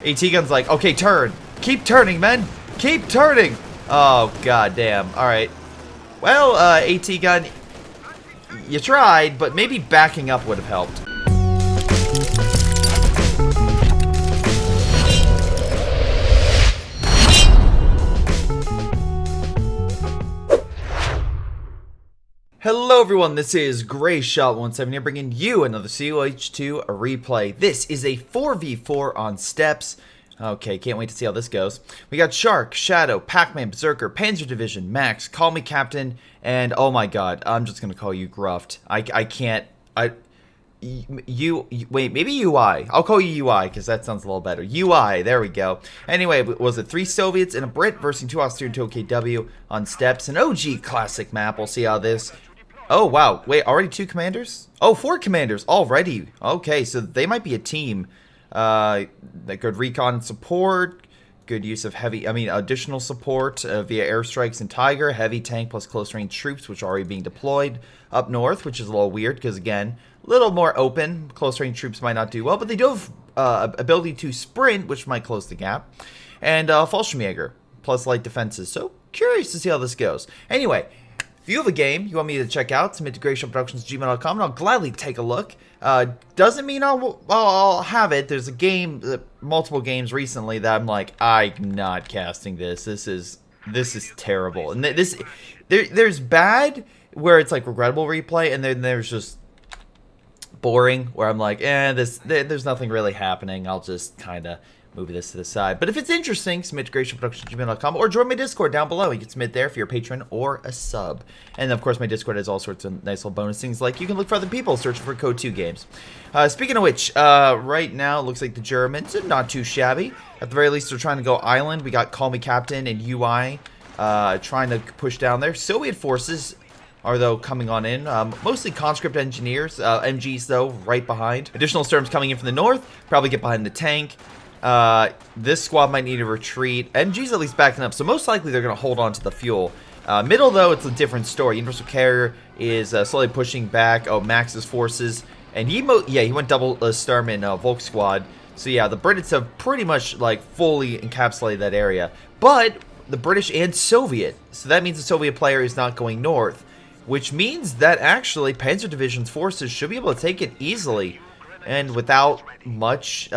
AT gun's like, okay, turn. Keep turning, men. Keep turning. Oh, god damn. Alright. Well, AT gun, you tried, but maybe backing up would have helped. Hello everyone, this is Greyshot17 here bringing you another COH2 replay. This is a 4v4 on steps. Okay, can't wait to see how this goes. We got Shark, Shadow, Pac-Man, Berserker, Panzer Division, Max, Call Me Captain, and oh my god, I'm just gonna call you Gruffed. I can't, wait, maybe UI. I'll call you UI because that sounds a little better. UI, there we go. Anyway, was it 3 Soviets and a Brit versus 2 Austrian, 2 OKW on steps? An OG classic map. We'll see how this... Oh, wow. Wait, already 2 commanders? Oh, 4 commanders already. Okay, so they might be a team. Good recon and support. Good use of additional support via airstrikes and Tiger. Heavy tank plus close range troops, which are already being deployed up north, which is a little weird because, again, a little more open. Close range troops might not do well, but they do have ability to sprint, which might close the gap. And Fallschirmjäger plus light defenses. So, curious to see how this goes. Anyway, if you have a game you want me to check out, submit to greyshotproductions@gmail.com and I'll gladly take a look. Doesn't mean I'll have it. There's a game, multiple games recently that I'm like, I'm not casting this. This is terrible. And there's bad where it's like regrettable replay, and then there's just boring where I'm like, there's nothing really happening. I'll just kind of move this to the side. But if it's interesting, submit to greyshotproductions@gmail.com or join my Discord down below. You can submit there if you're a patron or a sub. And of course, my Discord has all sorts of nice little bonus things, like you can look for other people searching for Code 2 games. Speaking of which, right now it looks like the Germans are not too shabby. At the very least, they're trying to go island. We got Call Me Captain and UI trying to push down there. Soviet forces are, though, coming on in. Mostly conscript engineers. MGs, though, right behind. Additional storms coming in from the north. Probably get behind the tank. This squad might need to retreat. MG's at least backing up, so most likely they're going to hold on to the fuel. Middle, though, it's a different story. Universal Carrier is slowly pushing back. Oh, Max's forces. And he went double Starman Volk squad. So yeah, the Brits have pretty much like fully encapsulated that area. But the British and Soviet. So that means the Soviet player is not going north. Which means that actually Panzer Division's forces should be able to take it easily. And without much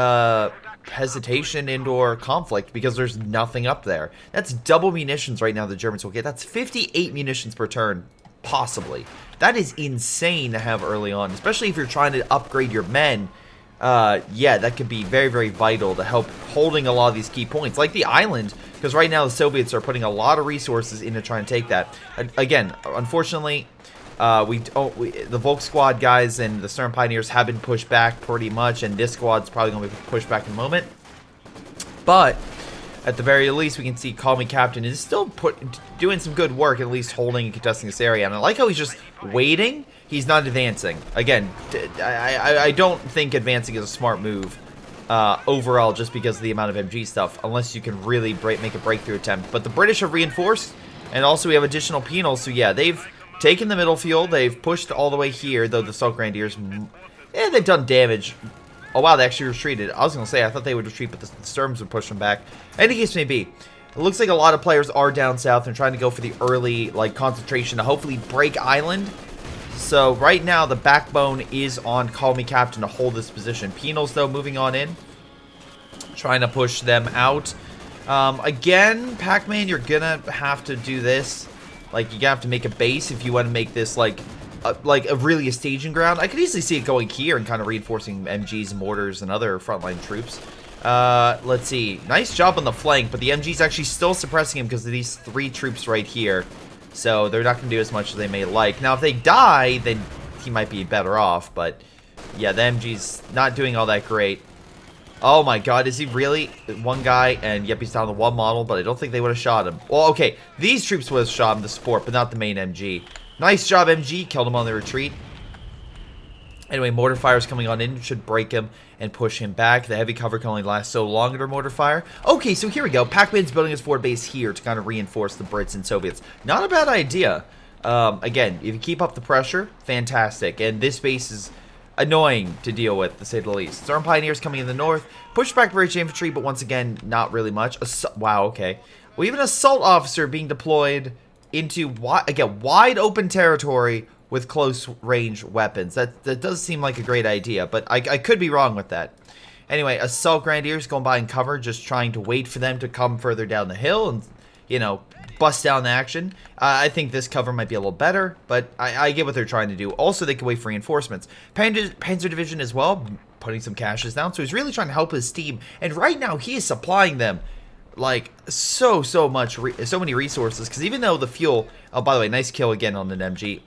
hesitation and/or conflict, because there's nothing up there. That's double munitions right now the Germans will get. That's 58 munitions per turn, possibly. That is insane to have early on, especially if you're trying to upgrade your men. Yeah, that could be very, very vital to help holding a lot of these key points, like the island, because right now the Soviets are putting a lot of resources into trying to take that. Again, unfortunately, the Volk squad guys and the Stern Pioneers have been pushed back pretty much, and this squad's probably going to be pushed back in a moment. But at the very least, we can see Call Me Captain is still doing some good work, at least holding and contesting this area. And I like how he's just waiting. He's not advancing. Again, I don't think advancing is a smart move overall, just because of the amount of MG stuff, unless you can really make a breakthrough attempt. But the British have reinforced, and also we have additional penals. So yeah, they've taken the middle field. They've pushed all the way here, though the Assault Grenadiers, they've done damage. Oh, wow, they actually retreated. I was going to say, I thought they would retreat, but the Sturms would push them back. Any case may be, it looks like a lot of players are down south and trying to go for the early concentration to hopefully break island. So right now, the backbone is on Call Me Captain to hold this position. Penals, though, moving on in, trying to push them out. Again, Pac-Man, you're going to have to do this. Like, you're going to have to make a base if you want to make this, like really a staging ground. I could easily see it going here and kind of reinforcing MGs and mortars and other frontline troops. Let's see. Nice job on the flank, but the MG's actually still suppressing him because of these 3 troops right here. So they're not going to do as much as they may like. Now, if they die, then he might be better off. But yeah, the MG's not doing all that great. Oh my god, is he really? One guy, and yep, he's down to 1 model, but I don't think they would have shot him. Well, okay, these troops would have shot him, the support, but not the main MG. Nice job, MG. Killed him on the retreat. Anyway, mortar fires coming on in should break him and push him back. The heavy cover can only last so long under mortar fire. Okay, so here we go. Pac-Man's building his forward base here to kind of reinforce the Brits and Soviets. Not a bad idea. Again, if you keep up the pressure, fantastic. And this base is annoying to deal with, to say the least. Storm Pioneers coming in the north. Pushback British infantry, but once again, not really much. Wow, okay. Well, even Assault Officer being deployed into, again, wide open territory with close range weapons. That does seem like a great idea, but I could be wrong with that. Anyway, Assault Grenadiers going by in cover, just trying to wait for them to come further down the hill and, you know, bust down the action. I think this cover might be a little better, but I get what they're trying to do. Also, they can wait for reinforcements. Panzer Division as well, putting some caches down, so he's really trying to help his team. And right now, he is supplying them like so many resources. Because even though the fuel, oh, by the way, nice kill again on an MG.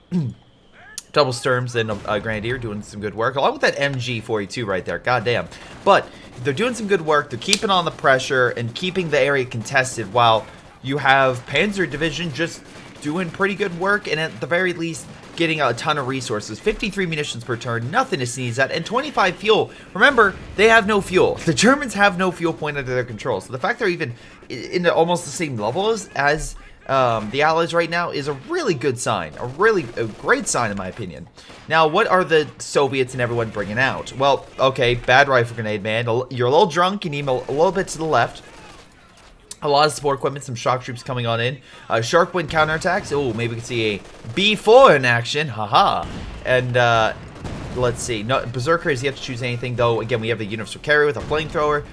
Double Sturms and a Grenadier doing some good work, along with that MG42 right there. Goddamn. But they're doing some good work. They're keeping on the pressure and keeping the area contested, while you have Panzer Division just doing pretty good work and at the very least getting a ton of resources. 53 munitions per turn, nothing to sneeze at, and 25 fuel. Remember, they have no fuel. The Germans have no fuel point under their control. So the fact they're even in almost the same level as the Allies right now is a really good sign. A great sign in my opinion. Now, what are the Soviets and everyone bringing out? Well, okay, bad rifle grenade, man. You're a little drunk, you need a little bit to the left. A lot of support equipment, some shock troops coming on in. Shark wind counterattacks. Oh, maybe we can see a B4 in action. Haha. And let's see. No, Berserkers, you have to choose anything, though. Again, we have the universal carry with a flamethrower.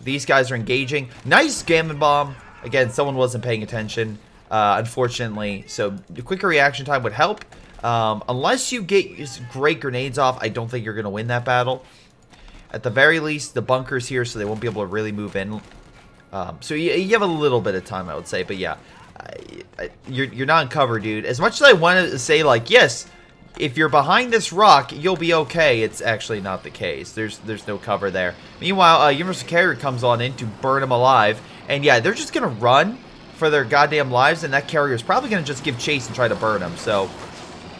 These guys are engaging. Nice Gammon bomb. Again, someone wasn't paying attention, unfortunately. So the quicker reaction time would help. Unless you get great grenades off, I don't think you're going to win that battle. At the very least, the bunker's here, so they won't be able to really move in. So you have a little bit of time, I would say, but yeah, you're not in cover, dude. As much as I want to say, like, yes, if you're behind this rock, you'll be okay, it's actually not the case. There's no cover there. Meanwhile, Universal Carrier comes on in to burn them alive, and yeah, they're just gonna run for their goddamn lives, and that carrier is probably gonna just give chase and try to burn them. So,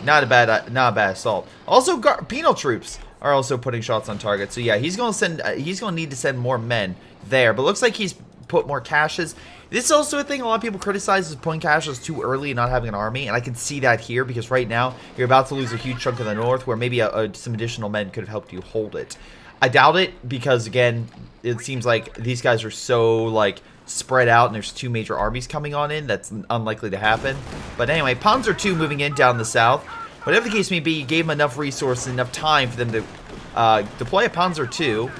not a bad assault. Also, penal troops are also putting shots on target. So yeah, he's gonna need to send more men there, but looks like he's put more caches. This is also a thing a lot of people criticize, is putting caches too early and not having an army, and I can see that here because right now you're about to lose a huge chunk of the north where maybe some additional men could have helped you hold it. I doubt it because, again, it seems like these guys are so like spread out and there's two major armies coming on in. That's unlikely to happen. But anyway, Panzer II moving in down the south. Whatever the case may be, you gave them enough resources, enough time for them to deploy a Panzer II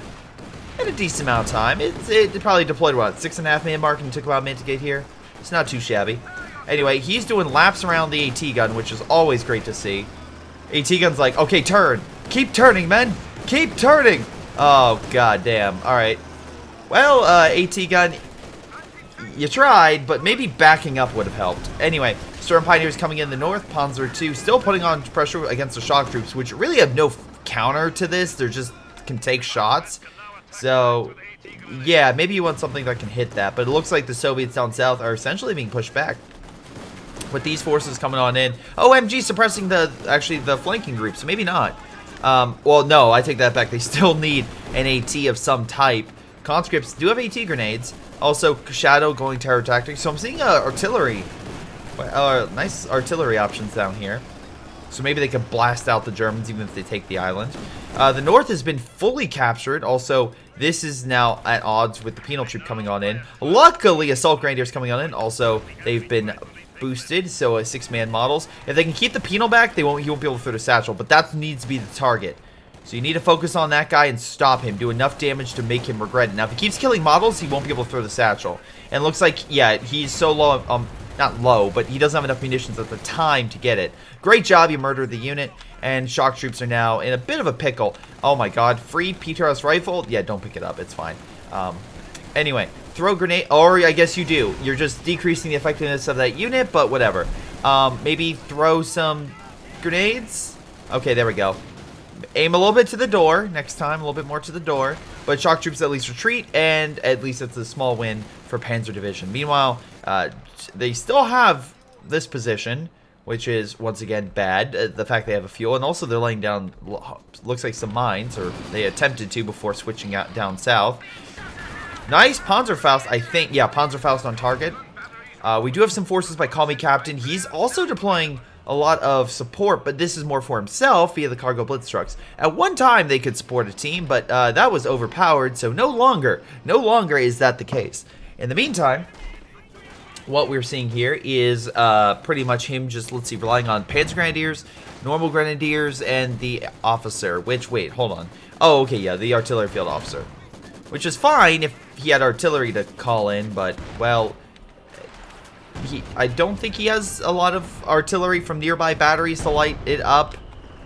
in a decent amount of time. It probably deployed, what, 6.5 minute mark, and took about a minute to get here. It's not too shabby. Anyway, he's doing laps around the AT gun, which is always great to see. AT gun's like, okay, turn. Keep turning, men. Keep turning. Oh, god damn. Alright. Well, AT gun, you tried, but maybe backing up would have helped. Anyway, Storm Pioneers coming in the north. Panzer II still putting on pressure against the shock troops, which really have no counter to this. They're just can take shots. So, yeah, maybe you want something that can hit that. But it looks like the Soviets down south are essentially being pushed back with these forces coming on in. OMG suppressing the flanking group, so maybe not. Well, no, I take that back. They still need an AT of some type. Conscripts do have AT grenades. Also, Shadow going terror tactics. So I'm seeing artillery. Nice artillery options down here. So maybe they can blast out the Germans even if they take the island. The north has been fully captured. Also, this is now at odds with the penal troop coming on in. Luckily, Assault Grenadiers coming on in. Also, they've been boosted, so 6-man models. If they can keep the penal back, he won't be able to throw the satchel, but that needs to be the target. So you need to focus on that guy and stop him. Do enough damage to make him regret it. Now, if he keeps killing models, he won't be able to throw the satchel. And it looks like, yeah, he's so low, not low, but he doesn't have enough munitions at the time to get it. Great job, you murdered the unit, and shock troops are now in a bit of a pickle. Oh my god, free PTRS rifle? Yeah, don't pick it up, it's fine. Anyway, throw grenade, or I guess you do. You're just decreasing the effectiveness of that unit, but whatever. Maybe throw some grenades? Okay, there we go. Aim a little bit to the door next time, a little bit more to the door. But shock troops at least retreat, and at least it's a small win for Panzer Division. Meanwhile, they still have this position, which is, once again, bad. The fact they have a fuel, and also they're laying down, looks like some mines, or they attempted to before switching out down south. Nice Panzerfaust, I think. Yeah, Panzerfaust on target. We do have some forces by Call Me Captain. He's also deploying a lot of support, but this is more for himself via the cargo blitz trucks. At one time, they could support a team, but that was overpowered, so no longer is that the case. In the meantime, what we're seeing here is pretty much him just, let's see, relying on Panzer Grenadiers, normal Grenadiers, and the officer, which, wait, hold on. Oh, okay, yeah, the artillery field officer. Which is fine if he had artillery to call in, but, well, I don't think he has a lot of artillery from nearby batteries to light it up,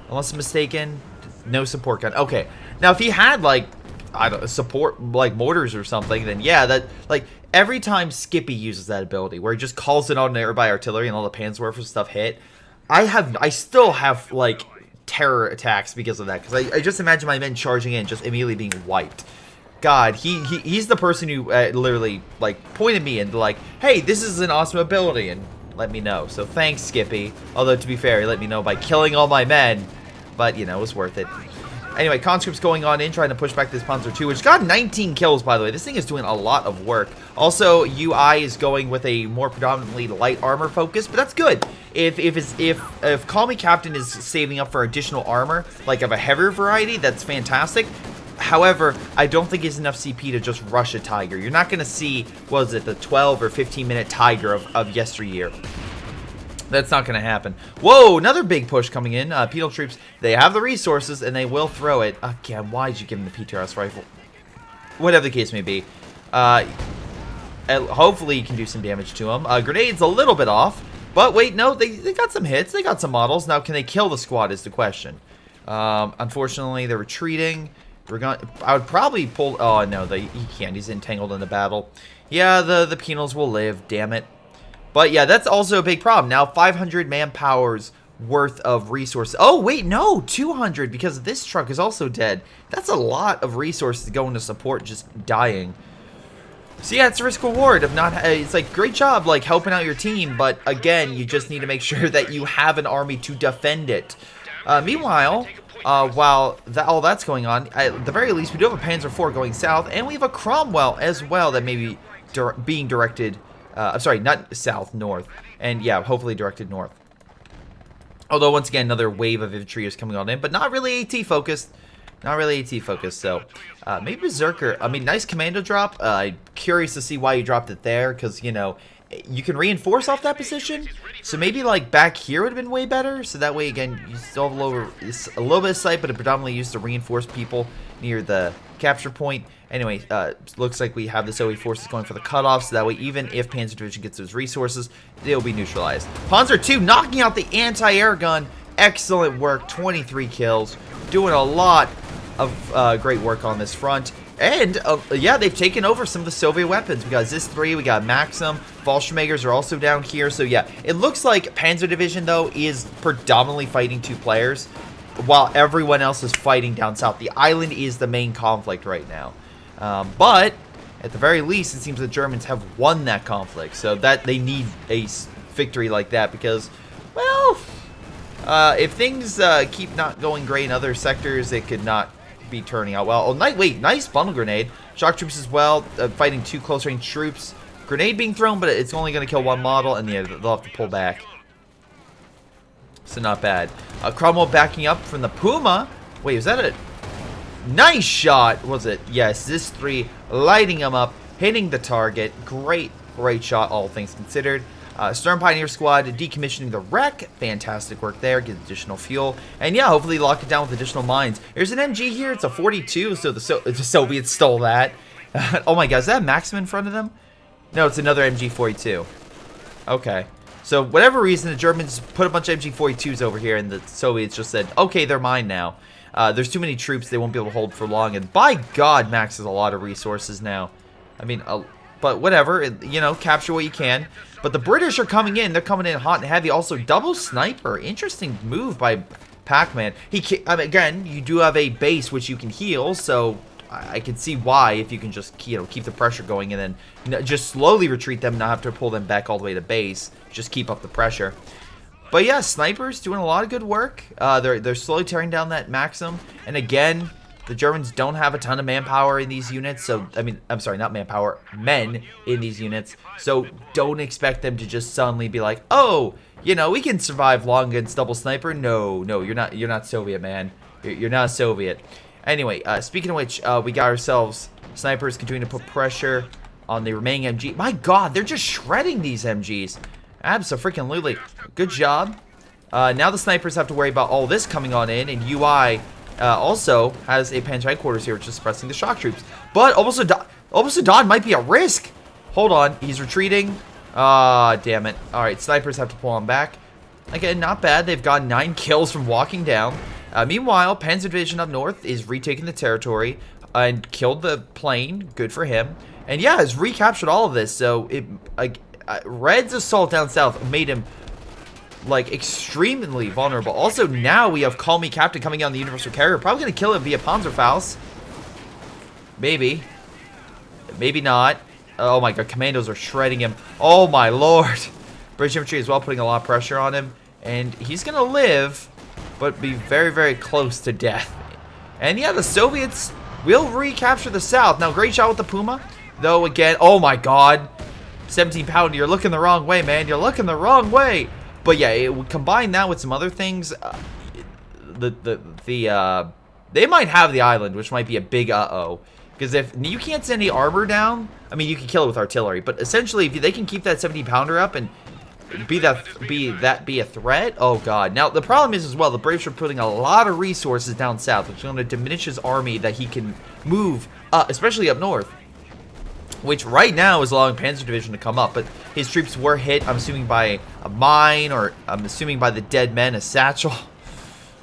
unless I'm mistaken. No support gun. Okay, now if he had, like, I don't support, like, mortars or something, then yeah, that, like, every time Skippy uses that ability, where he just calls it on nearby artillery and all the Panzerwerfer stuff hit, I still have, like, terror attacks because of that, because I just imagine my men charging in, just immediately being wiped. God, he's the person who literally, like, pointed me and like, hey, this is an awesome ability, and let me know. So thanks, Skippy. Although, to be fair, he let me know by killing all my men, but, you know, it was worth it. Anyway, conscripts going on in, trying to push back this Panzer II, which got 19 kills, by the way. This thing is doing a lot of work. Also, UI is going with a more predominantly light armor focus, but that's good. If Call Me Captain is saving up for additional armor, like of a heavier variety, that's fantastic. However, I don't think it's enough CP to just rush a Tiger. You're not going to see, what was it, the 12 or 15-minute Tiger of yesteryear. That's not going to happen. Whoa, another big push coming in. Penal troops, they have the resources, and they will throw it. Again, why did you give him the PTRS rifle? Whatever the case may be. Hopefully you can do some damage to him. Grenades a little bit off. But wait, no, they got some hits. They got some models. Now, can they kill the squad is the question. Unfortunately, they're retreating. I would probably pull... Oh, no, he can't. He's entangled in the battle. Yeah, the penals will live, damn it. But yeah, that's also a big problem. Now 500 manpower's worth of resources. Oh, wait, no, 200 because this truck is also dead. That's a lot of resources going to support just dying. So yeah, it's a risk reward of not... It's like, great job, like, helping out your team. But again, you just need to make sure that you have an army to defend it. Meanwhile, while all that's going on, at the very least, we do have a Panzer IV going south. And we have a Cromwell as well that may be being directed... I'm sorry, not south, north. And yeah, hopefully directed north. Although, once again, another wave of infantry is coming on in, but not really AT focused. Not really AT focused, so maybe Berserker. I mean, nice commando drop. Curious to see why you dropped it there, because, you know, you can reinforce off that position. So maybe, like, back here would have been way better. So that way, again, you still have a little bit of sight, but it predominantly used to reinforce people near the capture point. Anyway, looks like we have the Soviet forces going for the cutoff, so that way even if Panzer Division gets those resources, they'll be neutralized. Panzer II knocking out the anti-air gun. Excellent work, 23 kills. Doing a lot of great work on this front. And, yeah, they've taken over some of the Soviet weapons. We got Zis-3, we got Maxim, Fallschirmjägers are also down here. So, yeah, it looks like Panzer Division, though, is predominantly fighting two players, while everyone else is fighting down south. The island is the main conflict right now. But, at the very least, it seems the Germans have won that conflict. So, that they need a victory like that because, well, if things keep not going great in other sectors, it could not be turning out well. Oh, wait, nice bundle grenade. Shock troops as well, fighting two close-range troops. Grenade being thrown, but it's only going to kill one model, and yeah, they'll have to pull back. So not bad. Cromwell backing up from the Puma. Wait, was that a nice shot? Was it? Yes, this 3 lighting him up, hitting the target. Great shot, all things considered. Storm Pioneer Squad decommissioning the wreck. Fantastic work there. Get additional fuel. And yeah, hopefully lock it down with additional mines. There's an MG here. It's a 42, so the Soviets stole that. Oh my god, is that a Maxim in front of them? No, it's another MG-42. Okay. So, whatever reason, the Germans put a bunch of MG-42s over here, and the Soviets just said, okay, they're mine now. There's too many troops. They won't be able to hold for long. And by god, Max has a lot of resources now. I mean, but whatever. You know, capture what you can. But the British are coming in. They're coming in hot and heavy. Also, double sniper. Interesting move by Pac-Man. I mean, again, you do have a base which you can heal, so I can see why if you can just, you know, keep the pressure going and then just slowly retreat them, not have to pull them back all the way to base. Just keep up the pressure. But yeah, snipers doing a lot of good work. They're slowly tearing down that Maxim. And again, The Germans don't have a ton of manpower in these units, so, I mean, I'm sorry, not manpower, men in these units, so don't expect them to just suddenly be like, oh, you know, we can survive long against double sniper. No, you're not Soviet, man. You're not Soviet. Anyway, speaking of which, we got ourselves snipers continuing to put pressure on the remaining MG. My God, they're just shredding these MGs. Abso-freaking-lutely. Good job. Now the snipers have to worry about all this coming on in, and UI also has a Panzer headquarters here, just suppressing the shock troops. But Obosudad might be at risk. Hold on, he's retreating. Ah, damn it. Alright, snipers have to pull him back. Again, not bad. They've gotten 9 kills from walking down. Meanwhile, Panzer Division up north is retaking the territory and killed the plane. Good for him. And yeah, has recaptured all of this. So Red's assault down south made him like extremely vulnerable. Also, now we have Call Me Captain coming on the Universal Carrier. Probably gonna kill him via Panzerfaust. Maybe not. Oh my God, commandos are shredding him. Oh my Lord. British infantry as well, putting a lot of pressure on him, and he's gonna live, but be very, very close to death. And yeah, the Soviets will recapture the south. Now, great shot with the Puma, though. Again, oh my God, 17 pounder. You're looking the wrong way, man. You're looking the wrong way. But yeah, it would combine that with some other things. They might have the island, which might be a big uh-oh. Because if you can't send any armor down, I mean, you can kill it with artillery. But essentially, if they can keep that 17 pounder up and be a threat, oh God. Now the problem is as well, the Braves are putting a lot of resources down south, which is going to diminish his army that he can move, especially up north. Which right now is allowing Panzer Division to come up, but his troops were hit, I'm assuming by a mine, or I'm assuming by the dead men, a satchel.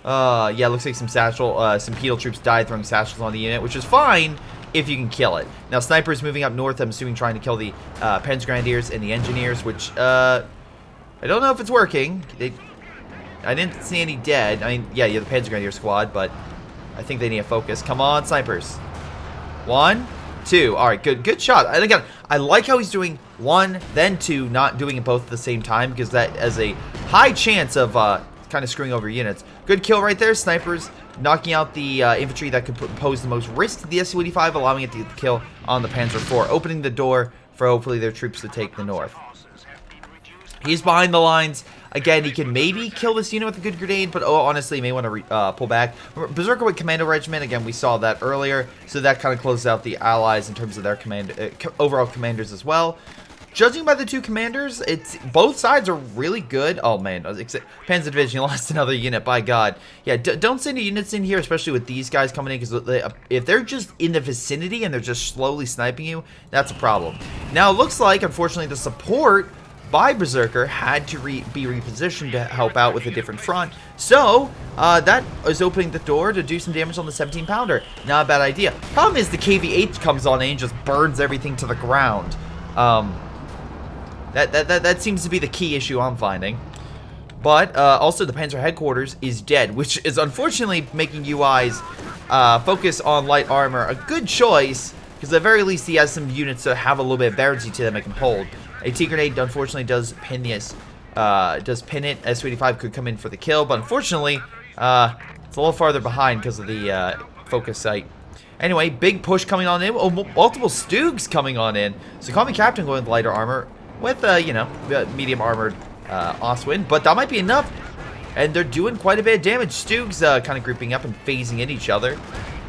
Yeah, looks like some Pedal troops died throwing satchels on the unit, which is fine if you can kill it. Now, snipers moving up north, I'm assuming trying to kill the Panzer Grenadiers and the engineers, which, I don't know if it's working. I didn't see any dead. I mean, yeah, you have the Panzer Grenadier squad, but I think they need a focus. Come on, snipers. 1, 2. All right, good shot. And again, I like how he's doing 1, then 2, not doing it both at the same time, because that has a high chance of kind of screwing over units. Good kill right there, snipers knocking out the infantry that could pose the most risk to the Su-85, allowing it to get the kill on the Panzer IV, opening the door for hopefully their troops to take the north. He's behind the lines. Again, he can maybe kill this unit with a good grenade, but honestly, he may want to pull back. Berserker with Commando Regiment, again, we saw that earlier, so that kind of closes out the Allies in terms of their overall commanders as well. Judging by the two commanders, both sides are really good. Oh man, Panzer Division lost another unit, by God. Yeah, don't send units in here, especially with these guys coming in, because if they're just in the vicinity and they're just slowly sniping you, that's a problem. Now, it looks like, unfortunately, the support by Berserker had to be repositioned to help out with a different front. So, that is opening the door to do some damage on the 17 pounder. Not a bad idea. Problem is the KV-8 comes on in and just burns everything to the ground. That seems to be the key issue I'm finding. But, also the Panzer headquarters is dead, which is unfortunately making UI's focus on light armor a good choice, because at the very least he has some units that have a little bit of variety to them it can hold. A T-grenade unfortunately does pin this, pin it. Su-85 could come in for the kill, but unfortunately, it's a little farther behind because of the focus site. Anyway, big push coming on in. Oh, multiple Stugs coming on in. So call me Captain going with lighter armor with, you know, medium armored Ostwind, but that might be enough. And they're doing quite a bit of damage. Stugs kind of grouping up and phasing in each other,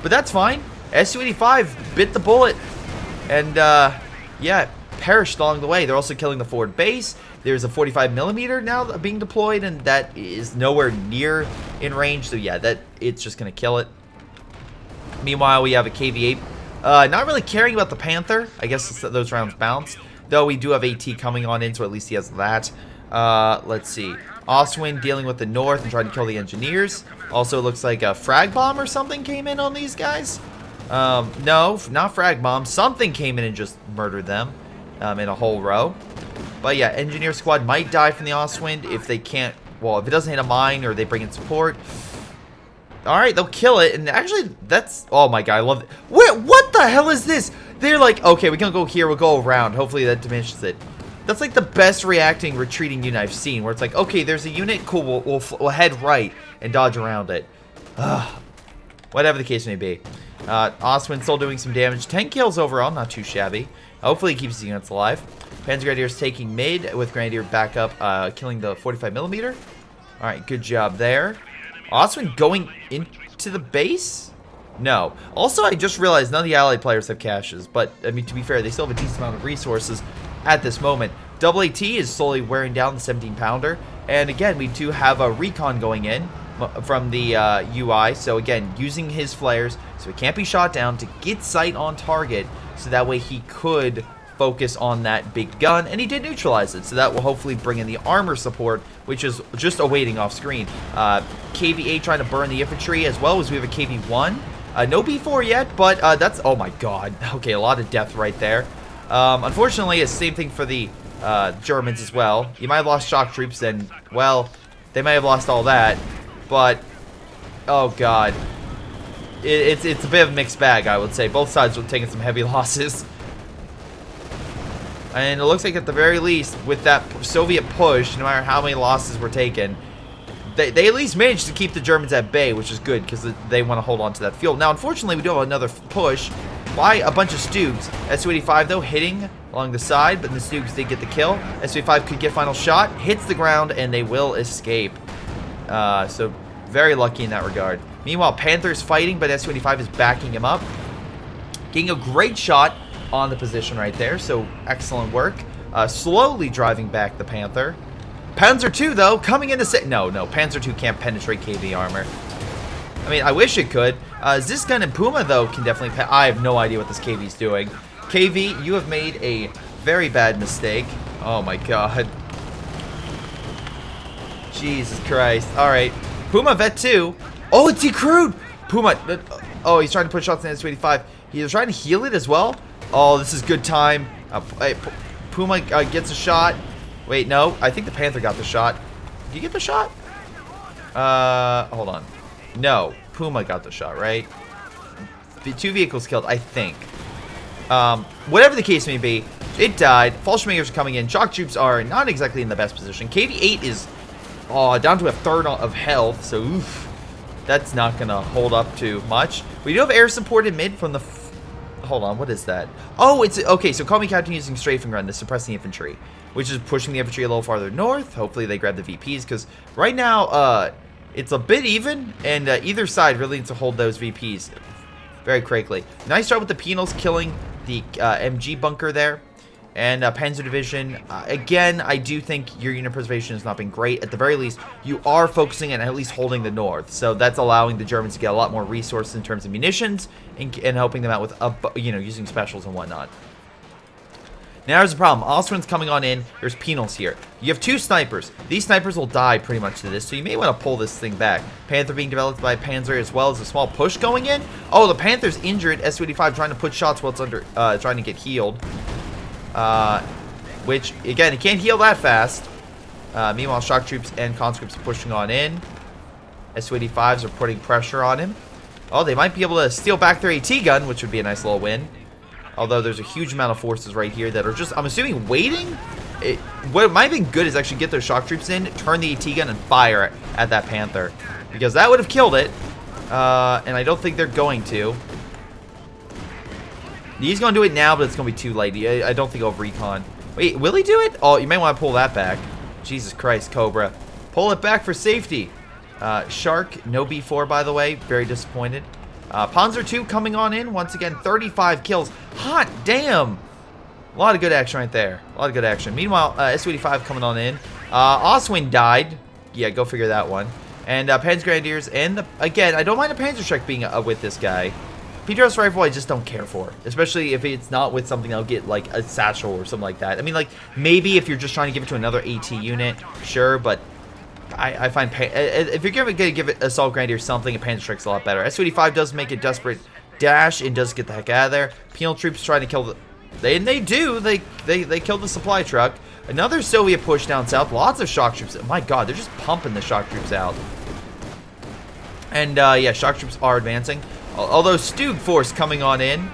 but that's fine. Su-85 bit the bullet, and yeah, perished along the way. They're also killing the forward base. There's a 45mm now being deployed, and that is nowhere near in range. So yeah, it's just gonna kill it. Meanwhile, we have a KV-8 not really caring about the Panther. I guess those rounds bounced, though we do have AT coming on in, so at least he has that. Let's see, Ostwind dealing with the north and trying to kill the engineers. Also looks like a frag bomb or something came in on these guys. No, not frag bomb. Something came in and just murdered them in a whole row. But yeah, engineer squad might die from the Ostwind if they can't, well, if it doesn't hit a mine or they bring in support. Alright, they'll kill it. And actually, that's, oh my God, I love it. Wait, what the hell is this? They're like, okay, we're gonna go here, we'll go around. Hopefully that diminishes it. That's like the best retreating unit I've seen, where it's like, okay, there's a unit, cool, we'll head right and dodge around it. Whatever the case may be. Oswin still doing some damage. 10 kills overall, not too shabby. Hopefully he keeps his units alive. Panzer Grenadiers taking mid with Grenadier back up, killing the 45mm. Alright, good job there. Oswin going into the base? No. Also, I just realized none of the allied players have caches, but, I mean, to be fair, they still have a decent amount of resources at this moment. AAT is slowly wearing down the 17-pounder, and again, we do have a recon going in from the UI, so again, using his flares, so he can't be shot down to get sight on target, so that way he could focus on that big gun, and he did neutralize it, so that will hopefully bring in the armor support, which is just awaiting off screen. KV-8 trying to burn the infantry, as well as we have a KV-1. No B4 yet, but that's, oh my god, okay, a lot of death right there. Unfortunately, it's the same thing for the Germans as well. You might have lost shock troops, and, well, they might have lost all that, but, oh god. It's a bit of a mixed bag, I would say. Both sides are taking some heavy losses. And it looks like at the very least, with that Soviet push, no matter how many losses were taken, they at least managed to keep the Germans at bay, which is good, because they want to hold on to that field. Now, unfortunately, we do have another push by a bunch of Stugs. Su-85, though, hitting along the side, but the Stugs did get the kill. Su-85 could get final shot, hits the ground, and they will escape. So, very lucky in that regard. Meanwhile, Panther's fighting, but Su-85 is backing him up. Getting a great shot on the position right there, so excellent work. Slowly driving back the Panther. Panzer II, though, coming in to say... No, Panzer II can't penetrate KV armor. I mean, I wish it could. Zisgun and Puma, though, can definitely... I have no idea what this KV's doing. KV, you have made a very bad mistake. Oh, my God. Jesus Christ. All right. Puma Vet 2. Oh, it's decrewed. Puma... Oh, he's trying to push shots in Su-85. He's trying to heal it as well. Oh, this is good time. Puma gets a shot. Wait, no. I think the Panther got the shot. Did you get the shot? Hold on. No. Puma got the shot, right? The 2 vehicles killed, I think. Whatever the case may be, it died. Fallschirmjägers are coming in. Shock troops are not exactly in the best position. KV-8 is down to a third of health, so oof. That's not going to hold up too much. We do have air support in mid from the... Hold on, what is that? Oh, it's... Okay, so call me Captain using strafing run to suppress the infantry, which is pushing the infantry a little farther north. Hopefully they grab the VPs, because right now, it's a bit even, and either side really needs to hold those VPs very critically. Nice job with the penals killing the MG bunker there. And Panzer Division, again, I do think your unit preservation has not been great. At the very least, you are focusing on at least holding the north. So that's allowing the Germans to get a lot more resources in terms of munitions and helping them out with, using specials and whatnot. Now there's a problem. Austrians coming on in. There's penals here. You have 2 snipers. These snipers will die pretty much to this, so you may want to pull this thing back. Panther being developed by Panzer as well as a small push going in. Oh, the Panther's injured. Su-85 trying to put shots while it's under, trying to get healed. Which, again, he can't heal that fast. Meanwhile, shock troops and conscripts pushing on in. Su-85s are putting pressure on him. Oh, they might be able to steal back their AT gun, which would be a nice little win. Although there's a huge amount of forces right here that are just, I'm assuming, waiting. What might have been good is actually get their shock troops in, turn the AT gun, and fire at that Panther. Because that would have killed it. And I don't think they're going to. He's going to do it now, but it's going to be too late. I don't think he'll recon. Wait, will he do it? Oh, you may want to pull that back. Jesus Christ, Cobra. Pull it back for safety. Shark, no B4, by the way. Very disappointed. Panzer II coming on in. Once again, 35 kills. Hot damn. A lot of good action right there. A lot of good action. Meanwhile, Su-85 coming on in. Oswin died. Yeah, go figure that one. And Panzer Grenadiers. And, again, I don't mind a PyroShark being with this guy. PDRS rifle I just don't care for, especially if it's not with something that'll get like a satchel or something like that. I mean, like maybe if you're just trying to give it to another AT unit, sure, but I find if you're gonna give it Assault Grenadier something, a PyroShark's a lot better. Su-85 does make a desperate dash and does get the heck out of there. Penal troops trying to kill the, they killed the supply truck. Another Soviet push down south. Lots of shock troops. My God, they're just pumping the shock troops out. And yeah, shock troops are advancing. Although Stug force coming on in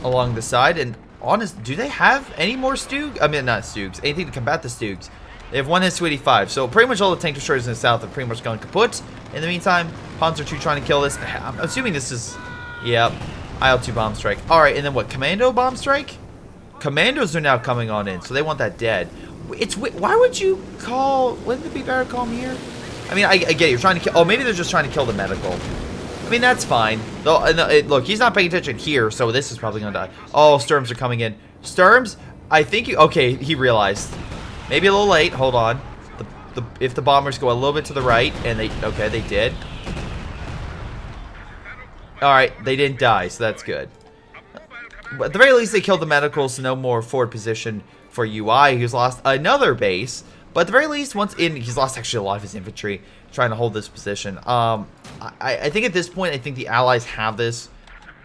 along the side. And honest, do they have any more Stug? I mean, not Stugs. Anything to combat the Stugs. They have one Su-85. So pretty much all the tank destroyers in the south have pretty much gone kaput. In the meantime, Panzer II trying to kill this. I'm assuming this is... Yep. IL-2 bomb strike. Alright, and then what? Commando bomb strike? Commandos are now coming on in, so they want that dead. Why would you call... Wouldn't it be better to call them here? I mean, I get it. You're trying to kill... Oh, maybe they're just trying to kill the medical. I mean, that's fine. Though, look, he's not paying attention here, so this is probably going to die. Oh, Sturms are coming in. Sturms, I think... Okay, he realized. Maybe a little late. Hold on. If the bombers go a little bit to the right, and they... Okay, they did. Alright, they didn't die, so that's good. But at the very least, they killed the medicals, so no more forward position for UI, who's lost another base. But at the very least, once in, he's lost actually a lot of his infantry trying to hold this position. I think at this point, I think the Allies have this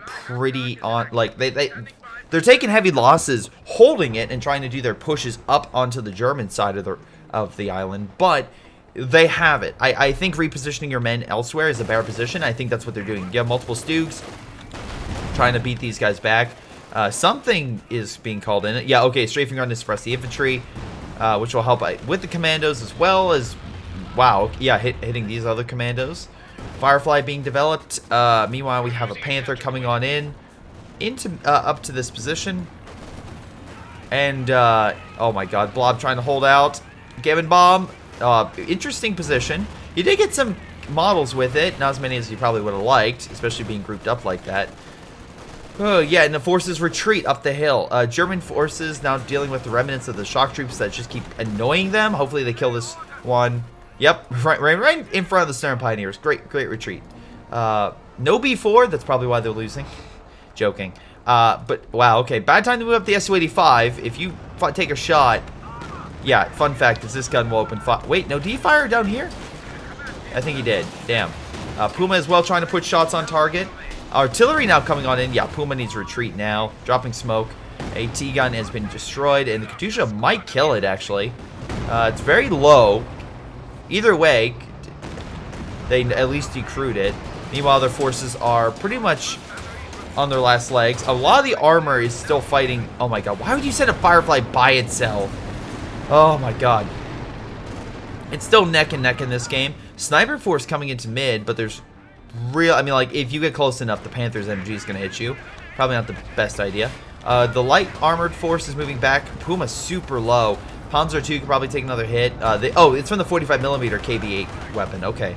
pretty on, like, they're taking heavy losses, holding it, and trying to do their pushes up onto the German side of the island, but they have it. I think repositioning your men elsewhere is a better position. I think that's what they're doing. You have multiple Stugs trying to beat these guys back. Something is being called in. Yeah, okay, strafing run to suppress the infantry, which will help with the commandos as well as, wow, yeah, hitting these other commandos. Firefly being developed. Meanwhile, we have a Panther coming on in, up to this position. And, oh my god, Blob trying to hold out. Gavin Bomb, interesting position. You did get some models with it, not as many as you probably would have liked, especially being grouped up like that. Oh, yeah, and the forces retreat up the hill. German forces now dealing with the remnants of the shock troops that just keep annoying them. Hopefully they kill this one. Yep, right in front of the Stern Pioneers. Great retreat. No B4, that's probably why they're losing. Joking. But, wow, okay. Bad time to move up the Su-85. If you take a shot... Yeah, fun fact is this gun will open fire. Wait, no, did he fire down here? I think he did. Damn. Puma as well trying to put shots on target. Artillery now coming on in. Yeah, Puma needs to retreat now. Dropping smoke. AT gun has been destroyed, and the Katyusha might kill it, actually. It's very low. Either way, they at least decrewed it. Meanwhile, their forces are pretty much on their last legs. A lot of the armor is still fighting. Oh my god, why would you send a Firefly by itself? Oh my god. It's still neck and neck in this game. Sniper force coming into mid, but there's I mean, like, if you get close enough, the Panther's MG is going to hit you. Probably not the best idea. The light armored force is moving back. Puma super low. Panzer II could probably take another hit. Oh, it's from the 45mm KB8 weapon. Okay,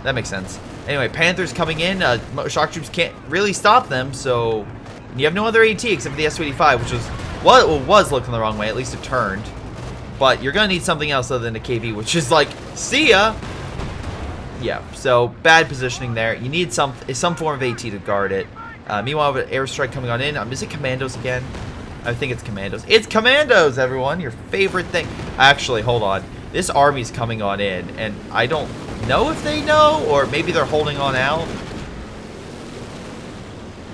that makes sense. Anyway, Panthers coming in. Shock troops can't really stop them, so you have no other AT except for the Su-85, which was looking the wrong way. At least it turned. But you're going to need something else other than a KV, which is like, see ya! Yeah, so bad positioning there. You need some form of AT to guard it. Meanwhile, with airstrike coming on in. Is it commandos again? I think it's commandos. It's commandos, everyone! Your favorite thing. Actually, hold on. This army's coming on in, and I don't know if they know, or maybe they're holding on out.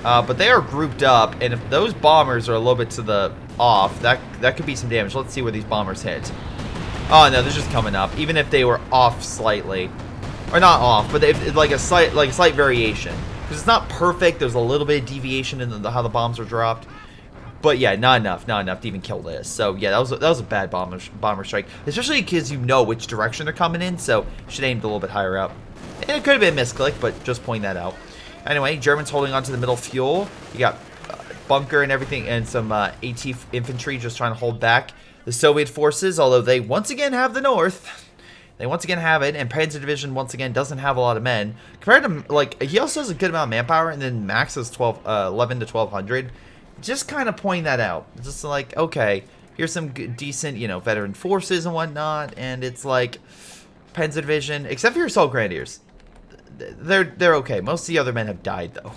But they are grouped up, and if those bombers are a little bit to the off, that could be some damage. Let's see where these bombers hit. Oh no, they're just coming up. Even if they were off slightly. Or not off, but if, like a slight variation. Because it's not perfect. There's a little bit of deviation in how the bombs are dropped. But yeah, not enough to even kill this. So yeah, that was a bad bomber strike. Especially because you know which direction they're coming in, so you should aim a little bit higher up. And it could have been a misclick, but just point that out. Anyway, Germans holding on to the middle fuel. You got bunker and everything, and some AT infantry just trying to hold back the Soviet forces, although they once again have the north. They once again have it, and Panzer Division once again doesn't have a lot of men. Compared to, like, he also has a good amount of manpower, and then Max is 11 to 1,200. Just kind of pointing that out. Just like, okay, here's some good, decent, you know, veteran forces and whatnot, and it's like, Panzer Division, except for your Assault Grenadiers, they're okay. Most of the other men have died, though.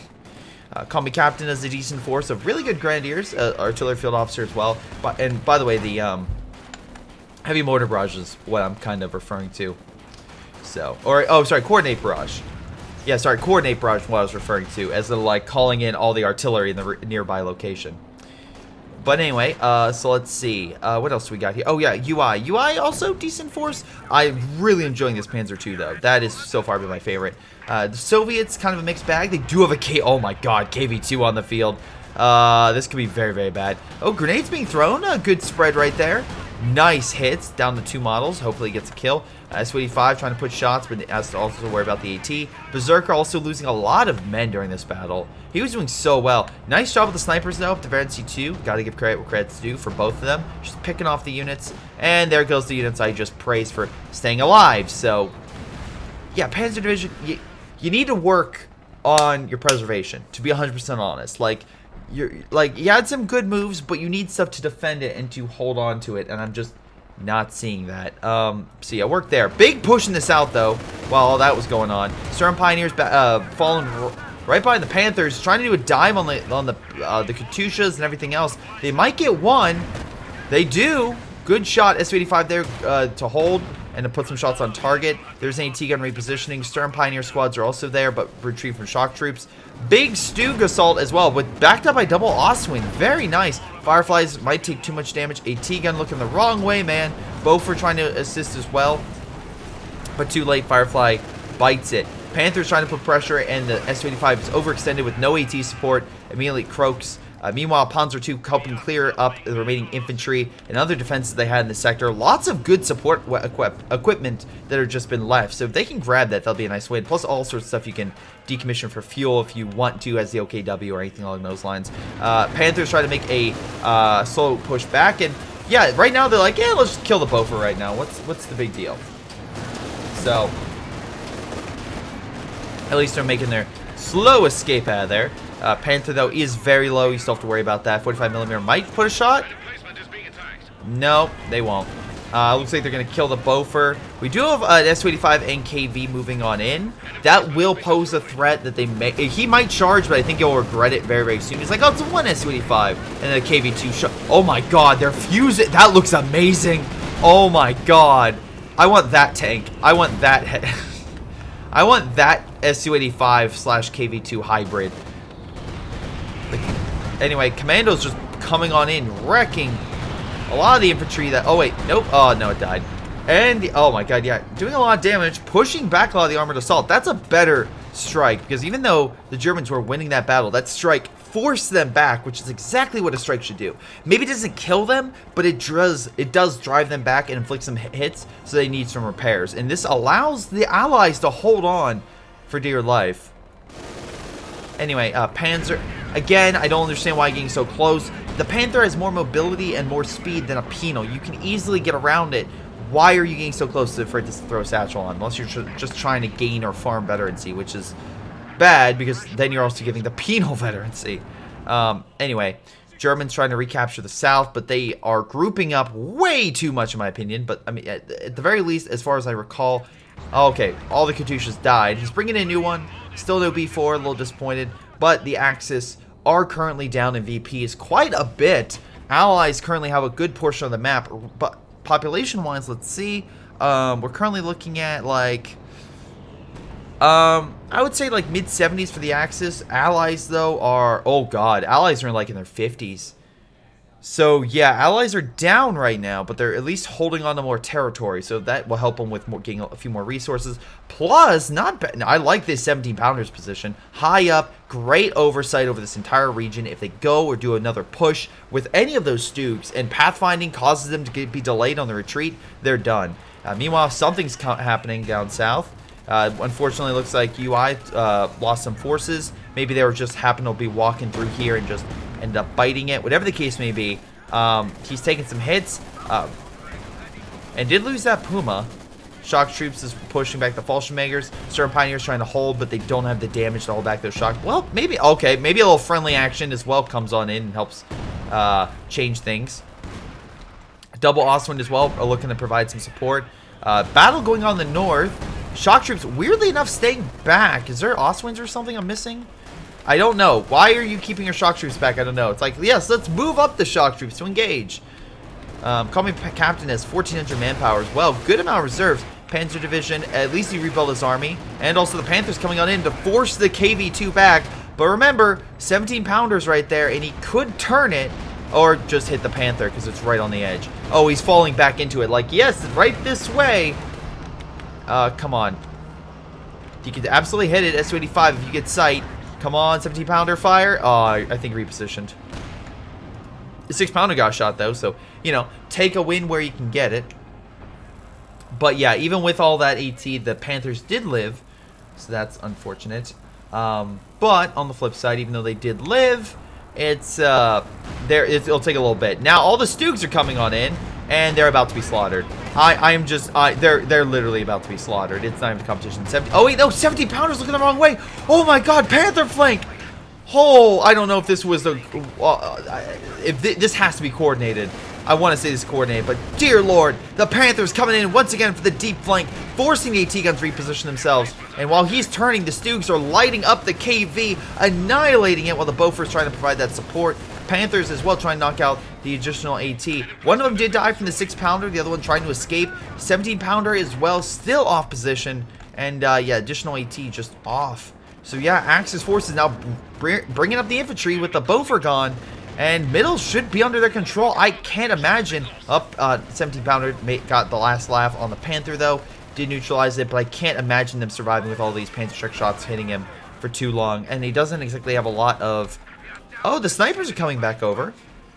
Call Me Captain is a decent force of really good Grenadiers, artillery field officer as well. And by the way, the heavy mortar barrage is what I'm kind of referring to. So, oh, sorry, coordinate barrage. Yeah, sorry, coordinate barrage is what I was referring to, as in, like, calling in all the artillery in the nearby location. But anyway, so let's see. What else do we got here? Oh, yeah, UI. UI also decent force. I'm really enjoying this Panzer II, though. That is so far been my favorite. The Soviets, kind of a mixed bag. They do have a oh my god, KV-2 on the field. This could be very, very bad. Oh, grenades being thrown. A good spread right there. Nice hits down the 2 models. Hopefully he gets a kill. S-85 trying to put shots, but has to also worry about the AT. Berserker also losing a lot of men during this battle. He was doing so well. Nice job with the snipers, though. Devastation 2. Got to give credit where credit's due for both of them. Just picking off the units. And there goes the units I just praised for staying alive. So, yeah, Panzer Division, you need to work on your preservation, to be 100% honest. Like, you had some good moves, but you need stuff to defend it and to hold on to it, and I'm just not seeing that. So yeah, work there. Big push in the south, though, while all that was going on. Storm Pioneers falling right behind the Panthers, trying to do a dive on the Katyushas and everything else. They might get one. They do. Good shot, S-85 there to hold and to put some shots on target. There's an AT gun repositioning. Stern Pioneer squads are also there, but retreat from shock troops. Big Stug assault as well, but backed up by double Ocwieja. Very nice. Fireflies might take too much damage. AT gun looking the wrong way, man. Both were trying to assist as well, but too late. Firefly bites it. Panthers trying to put pressure, and the S-85 is overextended with no AT support. Immediately croaks. Meanwhile, Panzer II helping clear up the remaining infantry and other defenses they had in the sector. Lots of good support equipment that have just been left. So if they can grab that, that'll be a nice win. Plus all sorts of stuff you can decommission for fuel if you want to as the OKW or anything along those lines. Panthers try to make a slow push back. And yeah, right now they're like, yeah, let's just kill the Bofer right now. What's the big deal? So at least they're making their slow escape out of there. Panther, though, is very low. You still have to worry about that. 45mm might put a shot. No, they won't. Looks like they're going to kill the Bofer. We do have an S-85 and KV moving on in. That will pose a threat that they may... He might charge, but I think he'll regret it very, very soon. He's like, oh, it's a 1 S-85. And then a KV-2 shot. Oh, my God. They're fusing. That looks amazing. Oh, my God. I want that tank. I want that... I want that Su-85/KV-2 hybrid. Anyway, Commando's just coming on in, wrecking a lot of the infantry that... Oh, wait. Nope. Oh, no, it died. And, oh, my God, yeah. Doing a lot of damage, pushing back a lot of the armored assault. That's a better strike, because even though the Germans were winning that battle, that strike forced them back, which is exactly what a strike should do. Maybe it doesn't kill them, but it does drive them back and inflict some hits, so they need some repairs. And this allows the Allies to hold on for dear life. Anyway, Panzer... Again, I don't understand why getting so close. The Panther has more mobility and more speed than a Penal. You can easily get around it. Why are you getting so close for it to throw a satchel on? Unless you're just trying to gain or farm veterancy, which is bad, because then you're also giving the Penal veterancy. Anyway, Germans trying to recapture the south, but they are grouping up way too much, in my opinion. But, I mean, at the very least, as far as I recall... Okay, all the Katyushas died. He's bringing in a new one. Still no B4, a little disappointed. But the Axis are currently down in VPs quite a bit. Allies currently have a good portion of the map, but population-wise, let's see. We're currently looking at, like... I would say, like, mid-70s for the Axis. Allies, though, are... Oh, God. Allies are, like, in their 50s. So, yeah, Allies are down right now, but they're at least holding on to more territory, so that will help them with getting a few more resources. Plus, not bad. I like this 17-pounders position. High up, great oversight over this entire region. If they go or do another push with any of those Stugs, and pathfinding causes them to be delayed on the retreat, they're done. Meanwhile, something's happening down south. Unfortunately, it looks like UI lost some forces. Maybe they were just happened to be walking through here and just ended up biting it. Whatever the case may be, he's taking some hits and did lose that Puma. Shock troops is pushing back the Fallschirmjägers. Stern Pioneers trying to hold, but they don't have the damage to hold back those shock. Well, maybe, okay, maybe a little friendly action as well comes on in and helps change things. Double Ocwieja as well are looking to provide some support. Battle going on in the north. Shock troops, weirdly enough, staying back. Is there Ocwiejas or something I'm missing? I don't know. Why are you keeping your shock troops back? I don't know. It's like, yes, let's move up the shock troops to engage. Call me captain has 1,400 manpower as well. Good amount of reserves. Panzer Division, at least he rebuilt his army. And also the Panthers coming on in to force the KV-2 back. But remember, 17-pounders right there, and he could turn it or just hit the Panther because it's right on the edge. Oh, he's falling back into it. Like, yes, right this way. Come on. You could absolutely hit it, Su-85, if you get sight. Come on, 17-pounder fire. Oh, I think repositioned. 6-pounder got shot, though, so, you know, take a win where you can get it. But, yeah, even with all that AT, the Panthers did live, so that's unfortunate. But, on the flip side, even though they did live, it'll take a little bit. Now, all the Stugs are coming on in, and they're about to be slaughtered. They're literally about to be slaughtered. It's not even a competition. Oh, wait, no, 70-pounders looking the wrong way. Oh, my God, Panther flank. Oh, I don't know if this was this has to be coordinated. I want to say this is coordinated, but dear Lord, the Panthers coming in once again for the deep flank, forcing the AT guns to reposition themselves. And while he's turning, the Stugs are lighting up the KV, annihilating it while the Bofors trying to provide that support. Panthers as well trying to knock out the additional AT. One of them did die from the 6-pounder, the other one trying to escape. 17-pounder as well, still off position. And yeah, additional AT just off. So yeah, Axis forces now bringing up the infantry with the Bofer gone. And middle should be under their control. I can't imagine. Up 17-pounder got the last laugh on the Panther though. Did neutralize it, but I can't imagine them surviving with all these PyroShark shots hitting him for too long. And he doesn't exactly have a lot of... Oh, the snipers are coming back over.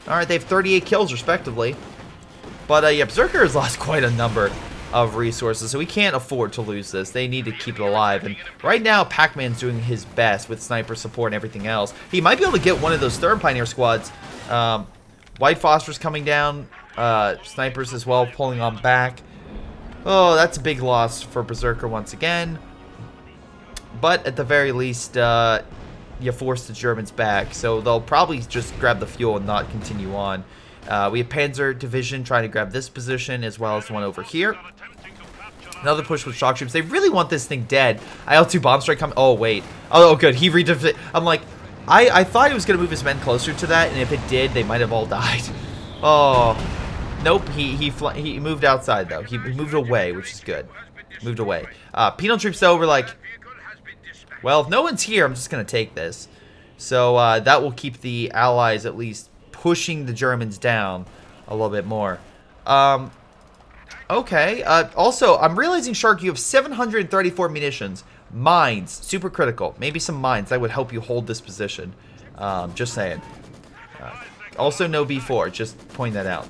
Alright, they have 38 kills respectively. But yeah, Berserker has lost quite a number of resources, so we can't afford to lose this. They need to keep it alive. And right now, Pac-Man's doing his best with sniper support and everything else. He might be able to get one of those third Pioneer squads. White Phosphorus coming down. Snipers as well pulling on back. Oh, that's a big loss for Berserker once again. But at the very least, you force the Germans back, so they'll probably just grab the fuel and not continue on. We have Panzer Division trying to grab this position as well as one over here. Another push with shock troops. They really want this thing dead. IL-2 bomb strike coming. Oh, wait. Oh, good. He redefended. I'm like, I thought he was going to move his men closer to that, and if it did, they might have all died. Oh, nope. He moved outside, though. He moved away, which is good. Moved away. Penal troops, though, were like, well, if no one's here, I'm just going to take this. So that will keep the Allies at least pushing the Germans down a little bit more. Okay. Also, I'm realizing, Shark, you have 734 munitions. Mines. Super critical. Maybe some mines. That would help you hold this position. Just saying. Also, no B4. Just point that out.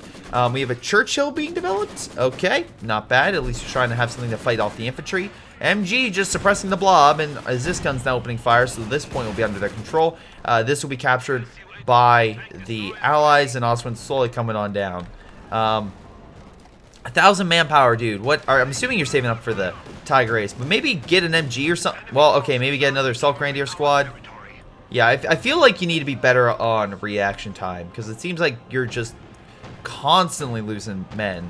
We have a Churchill being developed. Okay. Not bad. At least you're trying to have something to fight off the infantry. MG just suppressing the blob, and this gun's now opening fire, so this point will be under their control. This will be captured by the Allies, and Oswin slowly coming on down. 1,000 manpower, dude. I'm assuming you're saving up for the Tiger Ace, but maybe get an MG or something. Well, okay, maybe get another Assault Grenadier squad. Yeah, I feel like you need to be better on reaction time, because it seems like you're just constantly losing men.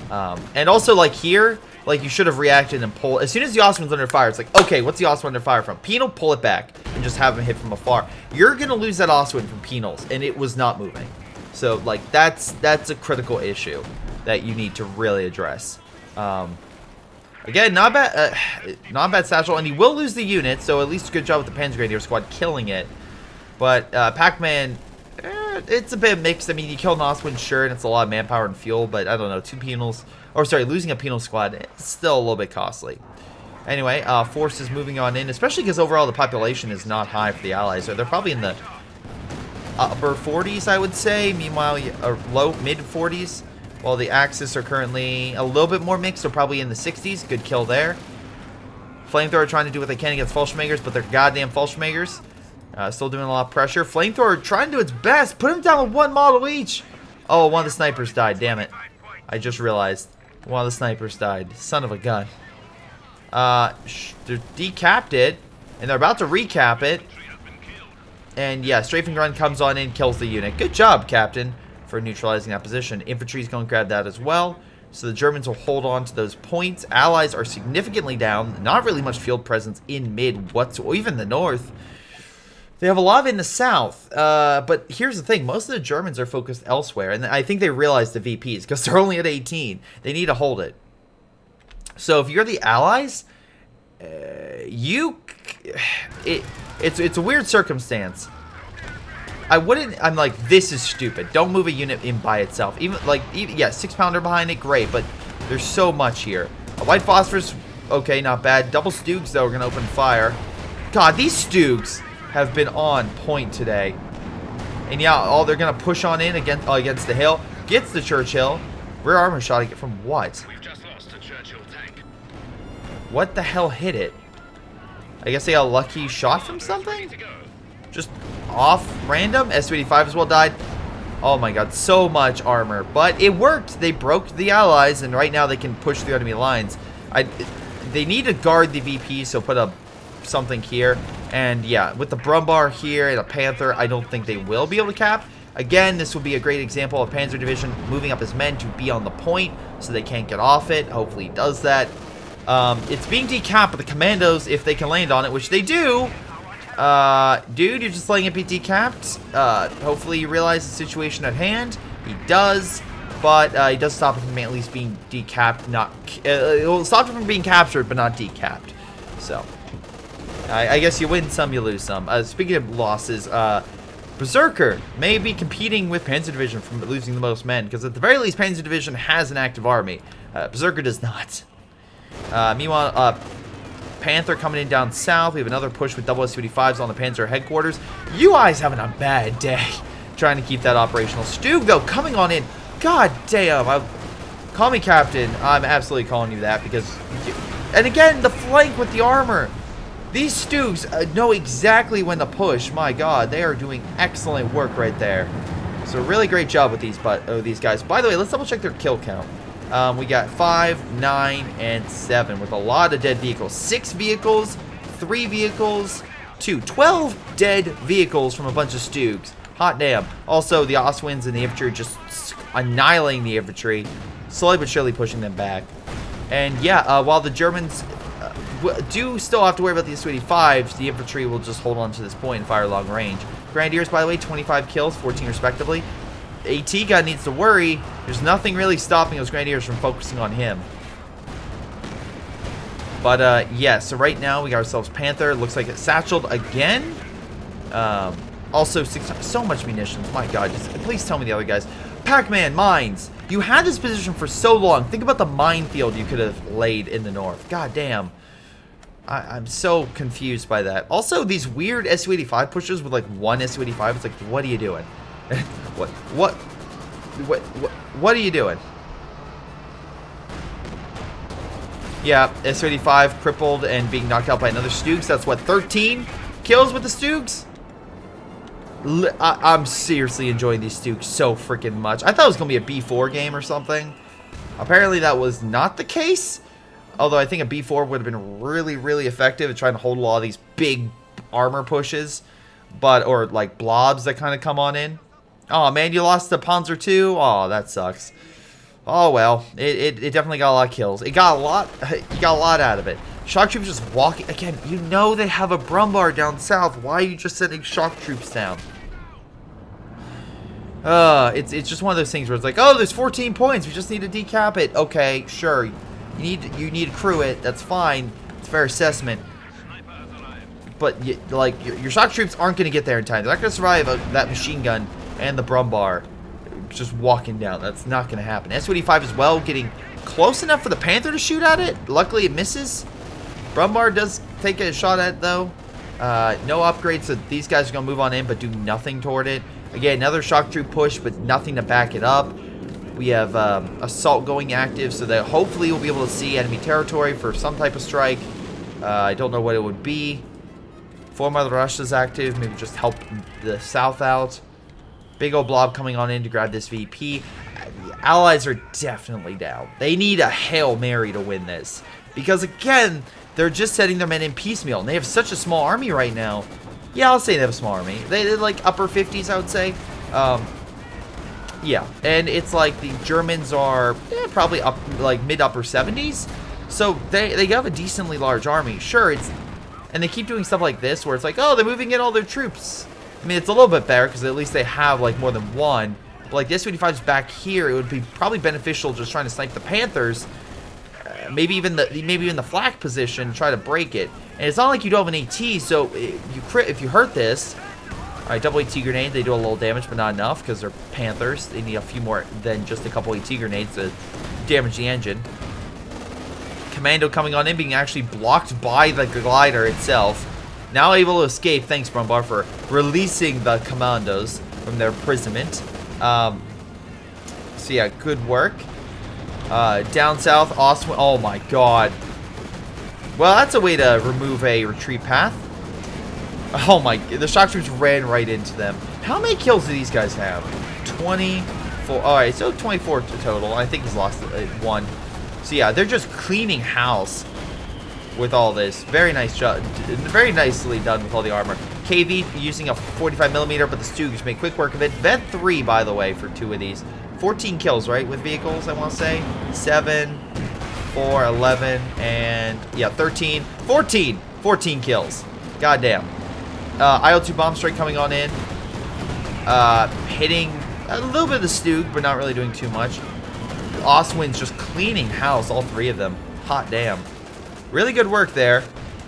And also, like here, like you should have reacted and pulled. As soon as the Osman's under fire, it's like, okay, what's the Osman under fire from? Penal, pull it back and just have him hit from afar. You're gonna lose that Osman from penals, and it was not moving. So like that's a critical issue that you need to really address. Again, not bad satchel, and he will lose the unit. So at least a good job with the Panzer Grenadier squad killing it. But Pac-Man, it's a bit mixed. I mean, you kill an Oswin, sure, and it's a lot of manpower and fuel, but I don't know, 2 penals, or sorry, losing a penal squad, it's still a little bit costly. Anyway, forces moving on in, especially because overall the population is not high for the Allies. So they're probably in the upper 40s, I would say. Meanwhile, low, mid 40s. While the Axis are currently a little bit more mixed, so probably in the 60s. Good kill there. Flamethrower trying to do what they can against Fallschmagers, but they're goddamn Fallschmagers. Still doing a lot of pressure. Flamethrower trying to do its best. Put them down with 1 model each. Oh, one of the snipers died. Damn it. I just realized. One of the snipers died. Son of a gun. They decapped it, and they're about to recap it. And yeah, strafing run comes on in, kills the unit. Good job, Captain, for neutralizing that position. Infantry's going to grab that as well. So the Germans will hold on to those points. Allies are significantly down. Not really much field presence in mid whatsoever, or even the north. They have a lot of it in the south. But here's the thing. Most of the Germans are focused elsewhere. And I think they realize the VPs, because they're only at 18. They need to hold it. So if you're the Allies, it's a weird circumstance. I'm like, this is stupid. Don't move a unit in by itself. Yeah, 6-pounder behind it, great, but there's so much here. A White Phosphorus, okay, not bad. Double Stugs, though, are going to open fire. God, these Stugs have been on point today. And yeah, they're going to push on in against the hill. Gets the Churchill. Rear armor shot from what? We've just lost a Churchill tank. What the hell hit it? I guess they got a lucky shot from something? Just off random? S-285 as well died. Oh my god, so much armor. But it worked. They broke the allies, and right now they can push through enemy lines. They need to guard the VP, so put up something here. And yeah, with the Brumbar here and a Panther, I don't think they will be able to cap. Again, this will be a great example of Panzer Division moving up his men to be on the point so they can't get off it. Hopefully he does that. It's being decapped, but the commandos, if they can land on it, which they do. Dude, you're just letting it be decapped. Hopefully you realize the situation at hand. He does, but he does stop it from at least being decapped. It will stop it from being captured, but not decapped. So, I guess you win some, you lose some. Speaking of losses, Berserker may be competing with Panzer Division for losing the most men, because at the very least, Panzer Division has an active army. Berserker does not. Meanwhile, Panther coming in down south. We have another push with double S-285s on the Panzer headquarters. UI's having a bad day trying to keep that operational. Stug, though, coming on in. God damn. Call me Captain. I'm absolutely calling you that because... And again, the flank with the armor. These Stugs know exactly when to push. My god, they are doing excellent work right there. So really great job with these guys. By the way, let's double check their kill count. We got 5, 9, and 7 with a lot of dead vehicles. 6 vehicles, 3 vehicles, 2. 12 dead vehicles from a bunch of Stugs. Hot damn. Also, the Oswins and the infantry just annihilating the infantry. Slowly but surely pushing them back. And yeah, while the Germans do still have to worry about the S-285s, the infantry will just hold on to this point and fire long range. Grenadiers, by the way, 25 kills, 14 respectively. AT guy needs to worry. There's nothing really stopping those Grenadiers from focusing on him. But yeah, so right now we got ourselves Panther. Looks like it's satcheled again. Also, so much munitions. My god, just please tell me the other guys. Pac-Man, mines. You had this position for so long. Think about the minefield you could have laid in the north. God damn. I'm so confused by that. Also, these weird S-285 pushes with like one S-285. It's like, what are you doing? What are you doing? Yeah, S-285 crippled and being knocked out by another Stugs. That's what, 13 kills with the Stugs? I'm seriously enjoying these Stugs so freaking much. I thought it was going to be a B4 game or something. Apparently that was not the case. Although I think a B4 would have been really, really effective at trying to hold a lot of these big armor pushes. Or like blobs that kind of come on in. Oh man, you lost to Panzer II? Oh, that sucks. Oh well, it definitely got a lot of kills. You got a lot out of it. Shock troops just walking again. You know they have a Brumbar down south. Why are you just sending shock troops down? It's just one of those things where it's like, oh, there's 14 points. We just need to decap it. Okay, sure. You need to crew it. That's fine. It's a fair assessment. But your shock troops aren't going to get there in time. They're not going to survive that machine gun and the Brumbar just walking down. That's not going to happen. S-285 as well, getting close enough for the Panther to shoot at it. Luckily, it misses. Brumbar does take a shot at it, though. No upgrades, so these guys are going to move on in, but do nothing toward it. Again, another shock troop push, but nothing to back it up. We have assault going active, so that hopefully we'll be able to see enemy territory for some type of strike. I don't know what it would be. Form of the Rush is active, maybe just help the south out. Big old blob coming on in to grab this VP. The Allies are definitely down. They need a Hail Mary to win this. Because again, they're just setting their men in piecemeal. And they have such a small army right now. Yeah, I'll say they have a small army. They're like upper 50s, I would say. Yeah, and it's like the Germans are probably up like mid-upper 70s. So they have a decently large army. Sure, and they keep doing stuff like this where it's like, oh, they're moving in all their troops. I mean, it's a little bit better because at least they have like more than one. But like the S-285's back here, it would be probably beneficial just trying to snipe the Panthers. Maybe even the flak position, try to break it. And it's not like you don't have an AT, so if you hurt this, all right, double AT grenade, they do a little damage, but not enough because they're Panthers. They need a few more than just a couple AT grenades to damage the engine. Commando coming on in, being actually blocked by the glider itself. Now able to escape. Thanks, Brumbar, for releasing the commandos. from their imprisonment. So yeah, good work. Down south, Oswin. Oh my god. Well, that's a way to remove a retreat path. Oh my, the shock troops ran right into them. How many kills do these guys have? 24. Alright, so 24 total. I think he's lost one. So yeah, they're just cleaning house with all this. Very nice job. Very nicely done with all the armor. KV using a 45mm, but the Stugs made quick work of it. Vet 3, by the way, for 2 of these. 14 kills, right, with vehicles, I want to say. 7, 4, 11, and, yeah, 13. 14 kills. Goddamn. IL-2 bomb strike coming on in. Hitting a little bit of the Stug, but not really doing too much. Oswin's just cleaning house, all 3 of them. Hot damn. Really good work there.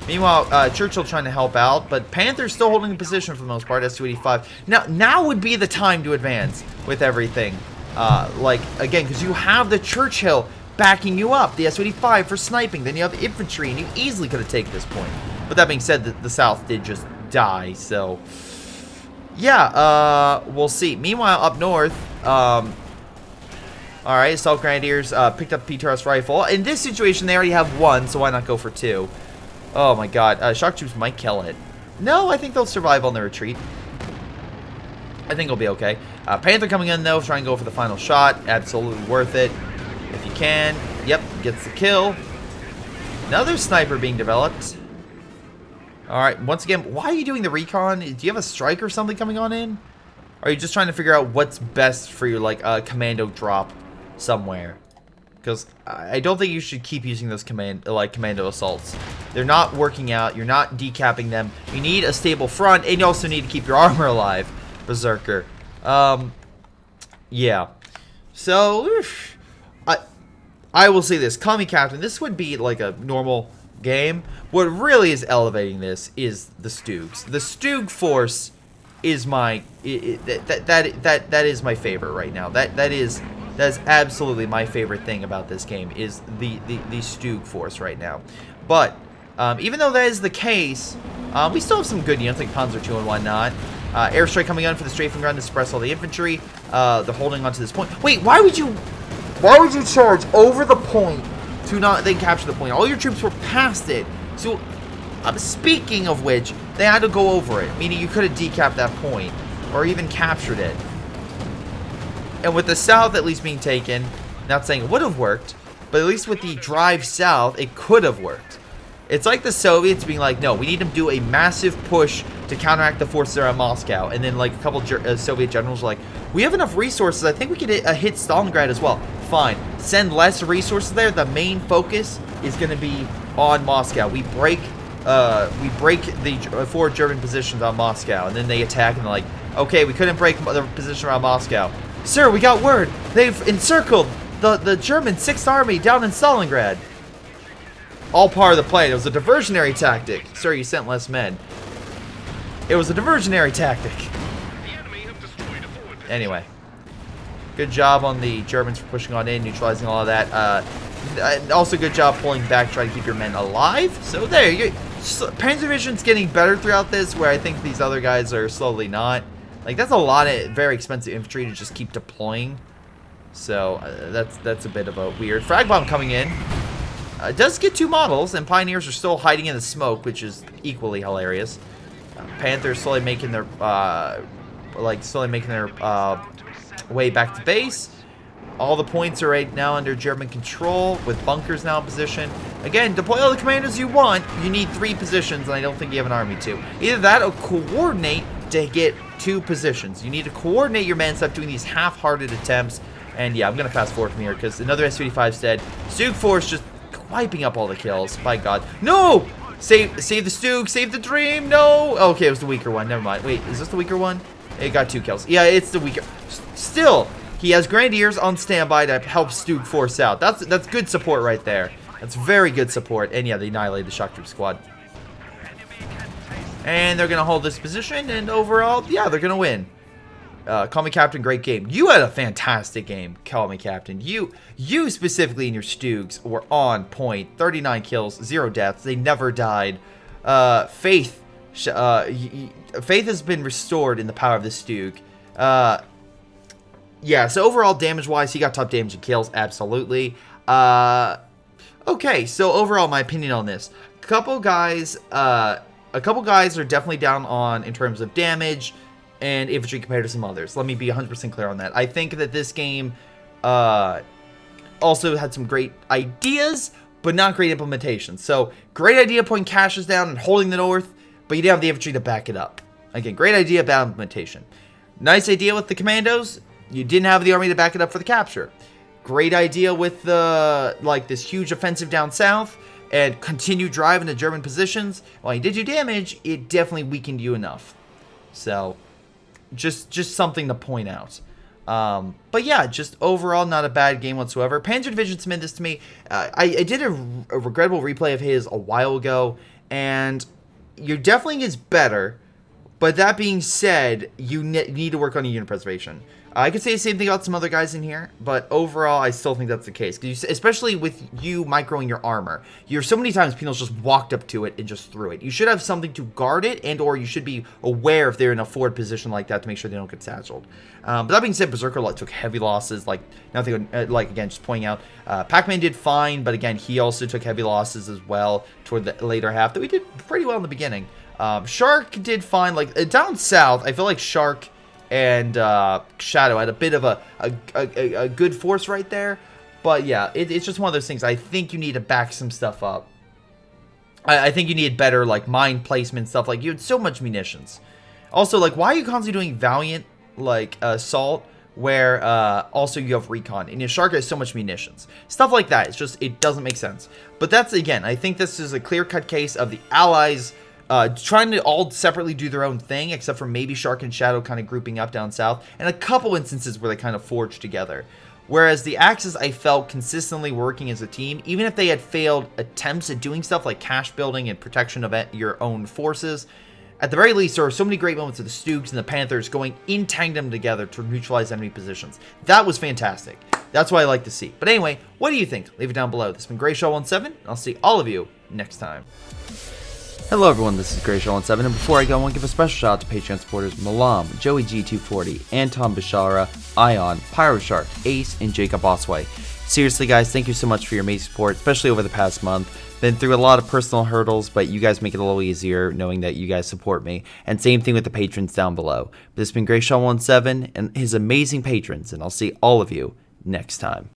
Meanwhile, Churchill trying to help out, but Panther's still holding the position for the most part, S285. Now would be the time to advance with everything. Like, again, because you have the Churchill backing you up, the S285 for sniping, then you have infantry, and you easily could have taken this point. But that being said, the South did just die, so yeah, we'll see. Meanwhile, up north, alright, Assault Grenadiers picked up PTRS rifle. In this situation, they already have 1, so why not go for 2? Oh my god, shock troops might kill it. No, I think they'll survive on the retreat. I think it'll be okay. Panther coming in, though, trying to go for the final shot. Absolutely worth it. If you can. Yep, gets the kill. Another sniper being developed. Alright, once again, why are you doing the recon? Do you have a strike or something coming on in? Or are you just trying to figure out what's best for your, like, commando drop somewhere? Because I don't think you should keep using those commando assaults. They're not working out. You're not decapping them. You need a stable front, and you also need to keep your armor alive, Berserker. Yeah. So, I will say this. Call me Captain. This would be like a normal game. What really is elevating this is the Stugs. The Stug force is my that is my favorite right now. That is absolutely my favorite thing about this game is the Stug force right now. But even though that is the case, we still have some good units like Panzer II and whatnot. Airstrike coming on for the strafing ground to suppress all the infantry. They're holding on to this point. Wait, why would you charge over the point to not then capture the point? All your troops were past it. So, speaking of which, they had to go over it, meaning you could have decapped that point or even captured it. And with the south at least being taken, not saying it would have worked, but at least with the drive south, it could have worked. It's like the Soviets being like, no, we need to do a massive push to counteract the forces around Moscow. And then like a couple Soviet generals were like, we have enough resources. I think we could hit Stalingrad as well. Fine. Send less resources there. The main focus is going to be on Moscow. We break the 4 German positions on Moscow. And then they attack and they're like, okay, we couldn't break the position around Moscow. Sir, we got word. They've encircled the German 6th Army down in Stalingrad. All part of the plan. It was a diversionary tactic. Sir, you sent less men. It was a diversionary tactic. Anyway. Good job on the Germans for pushing on in, neutralizing all of that. Also good job pulling back, trying to keep your men alive. So there, Panzer Division's getting better throughout this, where I think these other guys are slowly not. Like, that's a lot of very expensive infantry to just keep deploying. So, that's a bit of a weird. Frag bomb coming in. Does get 2 models, and Pioneers are still hiding in the smoke, which is equally hilarious. Panthers slowly making their, way back to base. All the points are right now under German control, with bunkers now in position. Again, deploy all the commanders you want. You need 3 positions, and I don't think you have an army to. Either that or coordinate to get 2 positions. You need to coordinate your men, stop doing these half-hearted attempts. And yeah, I'm going to fast forward from here, because another S-55's dead. Stug force just wiping up all the kills. By God. No! Save the Stug, save the dream, no! Okay, it was the weaker one, never mind. Wait, is this the weaker one? It got 2 kills. Yeah, it's the weaker. Still, he has Grenadiers on standby to help Stug force out. That's good support right there. That's very good support. And yeah, they annihilated the shock troop squad. And they're going to hold this position, and overall, yeah, they're going to win. Call me Captain, great game. You had a fantastic game, Call me Captain. You specifically in your Stugs were on point. 39 kills, 0 deaths. They never died. Faith has been restored in the power of the Stug. Yeah, so overall damage-wise, he got top damage and kills, absolutely. Okay, so overall, my opinion on this. A couple guys are definitely down on in terms of damage and infantry compared to some others. Let me be 100% clear on that. I think that this game also had some great ideas, but not great implementation. So, great idea putting caches down and holding the north, but you didn't have the infantry to back it up. Again, great idea, bad implementation. Nice idea with the commandos. You didn't have the army to back it up for the capture. Great idea with the this huge offensive down south and continue driving the German positions. While you did your damage, it definitely weakened you enough. So, just something to point out. But yeah, just overall not a bad game whatsoever. Panzer Division submitted this to me. I did a regrettable replay of his a while ago, and your definitely is better. But that being said, you need to work on your unit preservation. I could say the same thing about some other guys in here, but overall, I still think that's the case. Especially with you microing your armor. So many times, Penals just walked up to it and just threw it. You should have something to guard it, and or you should be aware if they're in a forward position like that to make sure they don't get satcheled. But that being said, Berserker took heavy losses. Nothing. Again, just pointing out, Pac-Man did fine, but again, he also took heavy losses as well toward the later half. Though we did pretty well in the beginning. Shark did fine. Down south, I feel like Shark and Shadow had a bit of a good force right there. But yeah, it's just one of those things. I think you need to back some stuff up. I think you need better mine placement stuff. You had so much munitions. Also, why are you constantly doing Valiant assault where also you have recon and your Shark has so much munitions? Stuff like that. It doesn't make sense. But that's, again, I think this is a clear-cut case of the Allies trying to all separately do their own thing, except for maybe Shark and Shadow kind of grouping up down south, and a couple instances where they kind of forged together. Whereas the Axis, I felt, consistently working as a team, even if they had failed attempts at doing stuff like cache building and protection of your own forces. At the very least, there are so many great moments of the Stugs and the Panthers going in tandem together to neutralize enemy positions. That was fantastic. That's what I like to see. But anyway, what do you think? Leave it down below. This has been Greyshot17, and I'll see all of you next time. Hello everyone, this is Greyshot17, and before I go, I want to give a special shout out to Patreon supporters Milam, Joey G240, Anton, Bishara, Ion, PyroShark, Ace, and Jakub Ocwieja. Seriously guys, thank you so much for your amazing support, especially over the past month. Been through a lot of personal hurdles, but you guys make it a little easier knowing that you guys support me. And same thing with the patrons down below. This has been Greyshot17 and his amazing patrons, and I'll see all of you next time.